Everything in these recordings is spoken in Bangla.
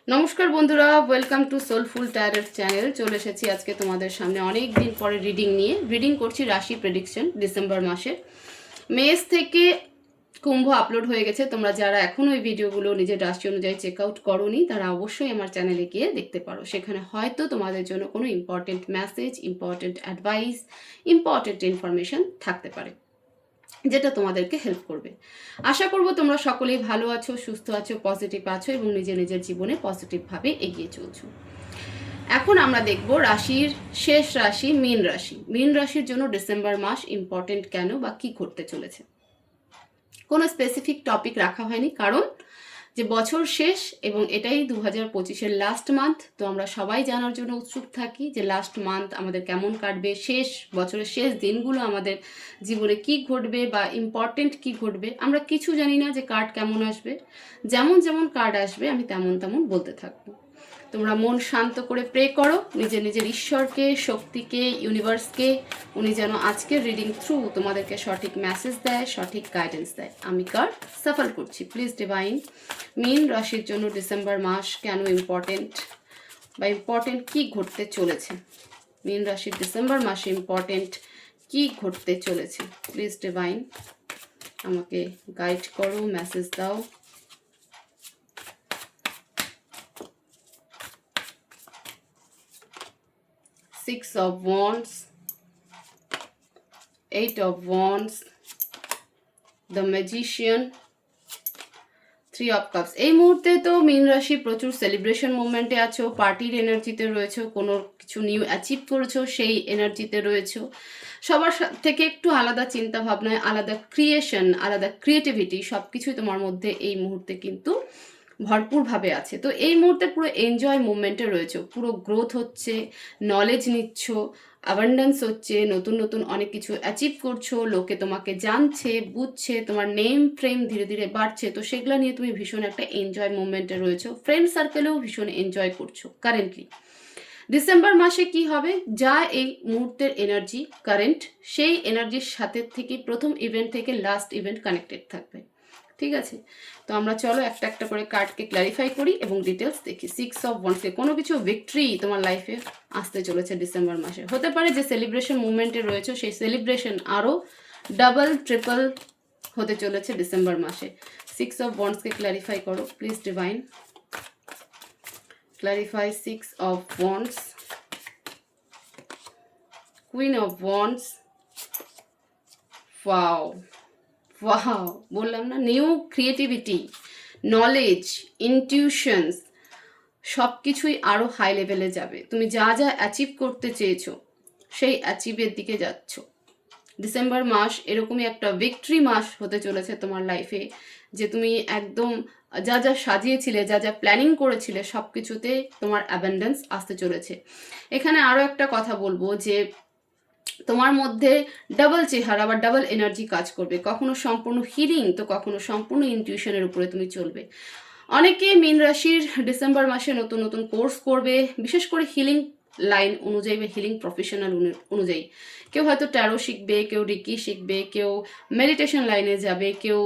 নমস্কার বন্ধুরা, welcome to soulful tarot channel. চলে এসেছি আজকে তোমাদের সামনে অনেক দিন পরে রিডিং করছি রাশি প্রেডিকশন ডিসেম্বর মাসে। মেষ থেকে কুম্ভ আপলোড হয়ে গেছে। তোমরা যারা এখনও এই ভিডিওগুলো নিজের রাশি অনুযায়ী চেক আউট করোনি তারা অবশ্যই আমার চ্যানেলে গিয়ে দেখতে পারো। সেখানে হয়তো তোমাদের জন্য কোনো important message, important advice, important information থাকতে পারে যেটা তোমাদেরকে হেল্প করবে। আশা করব তোমরা সকলেই ভালো আছো, সুস্থ আছো, পজিটিভ আছো এবং নিজের জীবনে পজিটিভভাবে এগিয়ে চলছো। এখন আমরা দেখব রাশির শেষ রাশি মীন রাশি। মীন রাশির জন্য ডিসেম্বর মাস ইম্পর্টেন্ট কেন বা কি করতে চলেছে। কোনো স্পেসিফিক টপিক রাখা হয়নি, কারণ যে বছর শেষ এবং এটাই 2025-এর লাস্ট মান্থ। তো আমরা সবাই জানার জন্য উৎসুক থাকি যে লাস্ট মান্থ আমাদের কেমন কাটবে, বছরের শেষ দিনগুলো আমাদের জীবনে কি ঘটবে বা ইম্পর্টেন্ট কি ঘটবে। আমরা কিছু জানি না যে কার্ড কেমন আসবে। যেমন যেমন কার্ড আসবে আমি তেমন তেমন বলতে থাকবো। তোমরা মন শান্ত করে প্রে করো নিজের ঈশ্বরকে, শক্তিকে, ইউনিভার্সকে, উনি যেন আজকের রিডিং থ্রু তোমাদেরকে সঠিক মেসেজ দেয়, সঠিক গাইডেন্স দেয়। আমি কার্ড সাফল করছি। প্লিজ ডিভাইন, মীন রাশির জন্য ডিসেম্বর মাস কেন ইম্পর্টেন্ট বা ইম্পর্টেন্ট কি ঘটতে চলেছে। মীন রাশির ডিসেম্বর মাসে ইম্পর্টেন্ট কি ঘটতে চলেছে। প্লিজ ডিভাইন আমাকে গাইড করো, মেসেজ দাও। Six of Wands, Eight of Wands, the Magician, Three of Cups। এই মুহূর্তে তো মীন রাশি প্রচুর সেলিব্রেশন মোমেন্টে আছো, পার্টির এনার্জিতে রয়েছো, কোনো কিছু নিউ অ্যাচিভ করেছো সেই এনার্জিতে রয়েছো। সবার থেকে একটু আলাদা চিন্তা ভাবনায়, আলাদা ক্রিয়েশন, আলাদা ক্রিয়েটিভিটি সব কিছুই তোমার মধ্যে এই মুহূর্তে কিন্তু ভরপুরভাবে আছে। তো এই মুহূর্তে পুরো এনজয় মুভমেন্টে রয়েছে, পুরো গ্রোথ হচ্ছে, নলেজ নিচ্ছ, অ্যাবান্ডেন্স হচ্ছে, নতুন নতুন অনেক কিছু অ্যাচিভ করছো, লোকে তোমাকে জানছে, বুঝছে, তোমার নেম ফ্রেম ধীরে ধীরে বাড়ছে। তো সেগুলো নিয়ে তুমি ভীষণ একটা এনজয় মুভমেন্টে রয়েছো, ফ্রেন্ড সার্কেলেও ভীষণ এনজয় করছো কারেন্টলি। ডিসেম্বর মাসে কি হবে, যা এই মুহূর্তের এনার্জি কারেন্ট, সেই এনার্জির সাথে থেকে প্রথম ইভেন্ট থেকে লাস্ট ইভেন্ট কানেক্টেড থাকবে। ঠিক আছে, তো আমরা চলো একটা একটা করে কার্ডকে ক্ল্যারিফাই করি এবং ডিটেলস দেখি। সিক্স অফ ওয়ান্ডসে কোনো কিছু ভিক্টরি তোমার লাইফে আসতে চলেছে ডিসেম্বর মাসে। হতে পারে যে সেলিব্রেশন মুভমেন্টে রয়েছে সেই সেলিব্রেশন আরও ডাবল ট্রিপল হতে চলেছে ডিসেম্বর মাসে। সিক্স অফ ওয়ান্ডসকে ক্ল্যারিফাই করো please divine. Clarify six of wands, queen of wands. Wow wow, বললাম না, নিউ ক্রিয়েটিভিটি, নলেজ, ইনটিউশনস সব কিছুই আরও হাই লেভেলে যাবে। তুমি যা যা অ্যাচিভ করতে চেয়েছো সেই অ্যাচিভের দিকে যাচ্ছ। ডিসেম্বর মাস এরকমই একটা ভিক্টরি মাস হতে চলেছে তোমার লাইফে, যে তুমি একদম যা যা সাজিয়েছিলে, যা যা প্ল্যানিং করেছিলে সব কিছুতে তোমার অ্যাবান্ডেন্স আসতে চলেছে। এখানে আরও একটা কথা বলবো যে তোমার মধ্যে ডাবল চেহারা বা ডাবল এনার্জি কাজ করবে, কখনো সম্পূর্ণ হিলিং তো কখনো সম্পূর্ণ ইনটিউশনের উপরে তুমি চলবে। অনেকে মীন রাশির ডিসেম্বর মাসে নতুন নতুন কোর্স করবে, বিশেষ করে হিলিং লাইন অনুযায়ী বা হিলিং প্রফেশনাল অনুযায়ী। কেউ হয়তো ট্যারো শিখবে, কেউ রিকি শিখবে, কেউ মেডিটেশন লাইনে যাবে, কেউ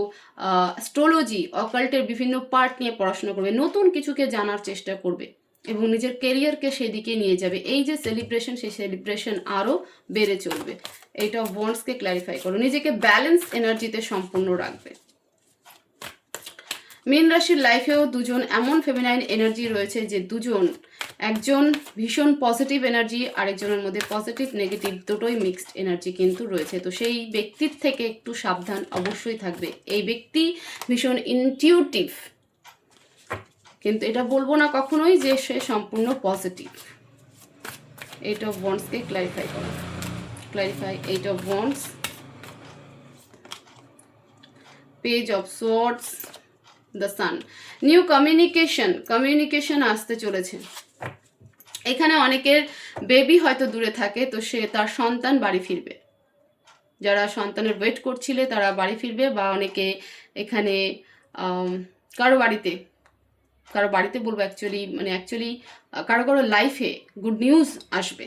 অ্যাস্ট্রোলজি, অকাল্টের বিভিন্ন পার্ট নিয়ে পড়াশোনা করবে, নতুন কিছুকে জানার চেষ্টা করবে এবং নিজের কেরিয়ারকে সেদিকে নিয়ে যাবে। এই যে সেলিব্রেশন, সেই সেলিব্রেশন আরও বেড়ে চলবে। এইটা ওয়ান্ডসকে ক্ল্যারিফাই করো, নিজেকে ব্যালেন্স এনার্জিতে সম্পূর্ণ রাখবে। মীন রাশির লাইফেও দুজন এমন ফেমিনাইন এনার্জি রয়েছে যে দুজন, একজন ভীষণ পজিটিভ এনার্জি, আরেকজনের মধ্যে পজিটিভ নেগেটিভ দুটোই মিক্সড এনার্জি কিন্তু রয়েছে। তো সেই ব্যক্তির থেকে একটু সাবধান অবশ্যই থাকবে। এই ব্যক্তি ভীষণ ইনটিউটিভ, কিন্তু এটা বলবো না কখনোই যে সে সম্পূর্ণ পজিটিভ। এইট অফ ওয়ান্ডসকে ক্ল্যারিফাই করো, clarify eight of wands, page of swords, the sun. New communication আসতে চলেছে। এখানে অনেকের বেবি হয়তো দূরে থাকে, তো সে তার সন্তান বাড়ি ফিরবে। যারা সন্তানের ওয়েট করছিলে তারা বাড়ি ফিরবে, বা অনেকে এখানে কারো বাড়িতে বলবো অ্যাকচুয়ালি কারো লাইফে গুড নিউজ আসবে।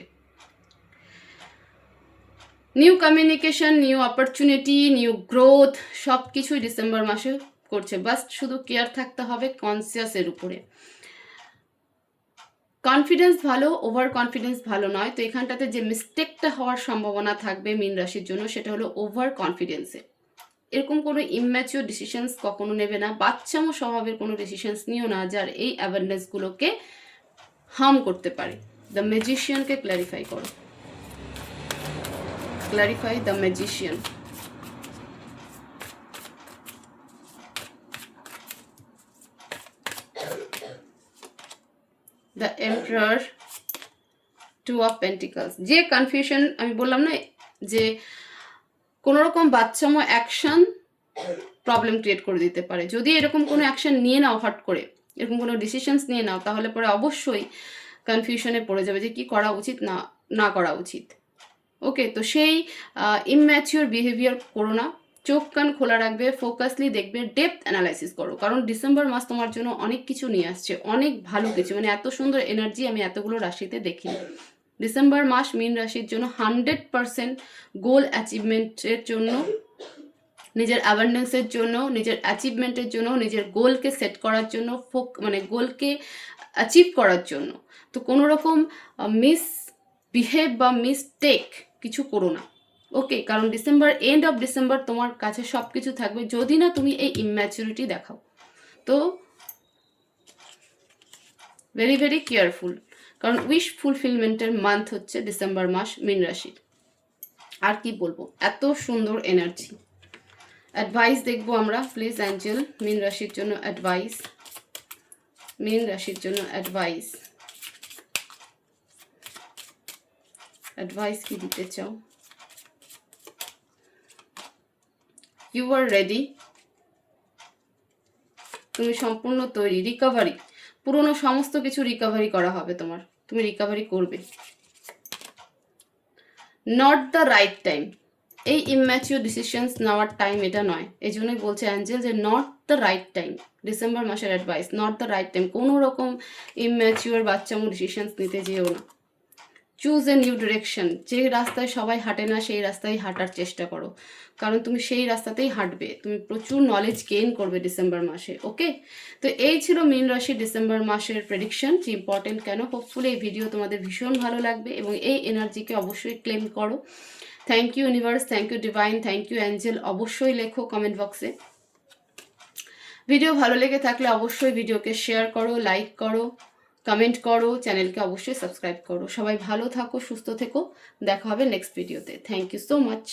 New communication, new opportunity, new growth সব কিছুই ডিসেম্বর মাসে করছে। বাস শুধু কেয়ার থাকতে হবে কনসিয়াসের উপরে। কনফিডেন্স ভালো, ওভার কনফিডেন্স ভালো নয়। তো এখানটাতে যে মিস্টেকটা হওয়ার সম্ভাবনা থাকবে মীন রাশির জন্য সেটা হলো ওভার কনফিডেন্সে। এরকম কোনো ইম্যাচিওর ডিসিশনস কখনো নেবে না, বাচ্চামো স্বভাবের কোনো ডিসিশনস নিও না যার এই অ্যাওয়ারনেসগুলোকে হার্ম করতে পারে। দ্য ম্যাজিশিয়ানকে ক্ল্যারিফাই করো, clarify the magician. The emperor, two of pentacles. যে কনফিউশন আমি বললাম না যে কোনো রকম বাচ্চামো অ্যাকশন প্রবলেম ক্রিয়েট করে দিতে পারে, যদি এরকম কোনো অ্যাকশন নিয়ে নাও হট করে, এরকম কোনো ডিসিশনস নিয়ে নাও, তাহলে পরে অবশ্যই কনফিউশনে পড়ে যাবে যে কি করা উচিত না না করা উচিত। ওকে, তো সেই ইম্যাচিওর বিহেভিয়ার করো না, চোখ কান খোলা রাখবে, ফোকাসলি দেখবে, ডেপথ অ্যানালাইসিস করো, কারণ ডিসেম্বর মাস তোমার জন্য অনেক কিছু নিয়ে আসছে, অনেক ভালো কিছু, মানে এত সুন্দর এনার্জি আমি এতগুলো রাশিতে দেখিনি। ডিসেম্বর মাস মীন রাশির জন্য 100% গোল অ্যাচিভমেন্টের জন্য, নিজের অ্যাওয়ারনেসের জন্য, নিজের অ্যাচিভমেন্টের জন্য, নিজের গোলকে সেট করার জন্য, মানে গোলকে অ্যাচিভ করার জন্য। তো কোনো রকম মিসবিহেভ বা মিসটেক কিছু করো না। ওকে, কারণ ডিসেম্বর, এন্ড অফ ডিসেম্বর তোমার কাছে সব কিছু থাকবে যদি না তুমি এই ইম্যাচুরিটি দেখাও। তো ভেরি ভেরি কেয়ারফুল, কারণ উইশ ফুলফিলমেন্টের মান্থ হচ্ছে ডিসেম্বর মাস মীন রাশির। আর কি বলবো, এত সুন্দর এনার্জি। অ্যাডভাইস দেখবো আমরা, প্লিজ অ্যাঞ্জেল, মীন রাশির জন্য অ্যাডভাইস, মীন রাশির জন্য অ্যাডভাইস, অ্যাডভাইস কি দিতে চাও? ইউ আর রেডি, তুমি সম্পূর্ণ তৈরি, রিকভারি, পুরনো সমস্ত কিছু রিকভারি করা হবে তোমার, তুমি রিকভারি করবে। নট দ্য রাইট টাইম, এই ইম্যাচিওর ডিসিশনস নেওয়ার টাইম এটা নয়। এই জন্যই বলছে অ্যাঞ্জেল যে not the right time, December মাসের advice, not the right time, কোনো রকম ইম্যাচিওর বাচ্চামো ডিসিশনস নিতে যেও না। চুজ এ নিউ ডিরেকশন, যে রাস্তায় সবাই হাঁটে না সেই রাস্তায় হাঁটার চেষ্টা করো, কারণ তুমি সেই রাস্তাতেই হাঁটবে, তুমি প্রচুর নলেজ গেইন করবে ডিসেম্বর মাসে। ওকে, তো এই ছিল মীন রাশি ডিসেম্বর মাসের প্রেডিকশন, যে ইম্পর্টেন্ট কেন। হোপফুলি এই ভিডিও তোমাদের ভীষণ ভালো লাগবে এবং এই এনার্জিকে অবশ্যই ক্লেম করো। Thank you universe, thank you divine, thank you angel, অবশ্যই লেখো কমেন্ট বক্সে। ভিডিও ভালো লেগে থাকলে অবশ্যই ভিডিওকে শেয়ার করো, লাইক করো, কমেন্ট করো, চ্যানেলকে অবশ্যই সাবস্ক্রাইব করো। সবাই ভালো থাকো, সুস্থ থেকো, দেখা হবে নেক্সট ভিডিওতে। Thank you so much.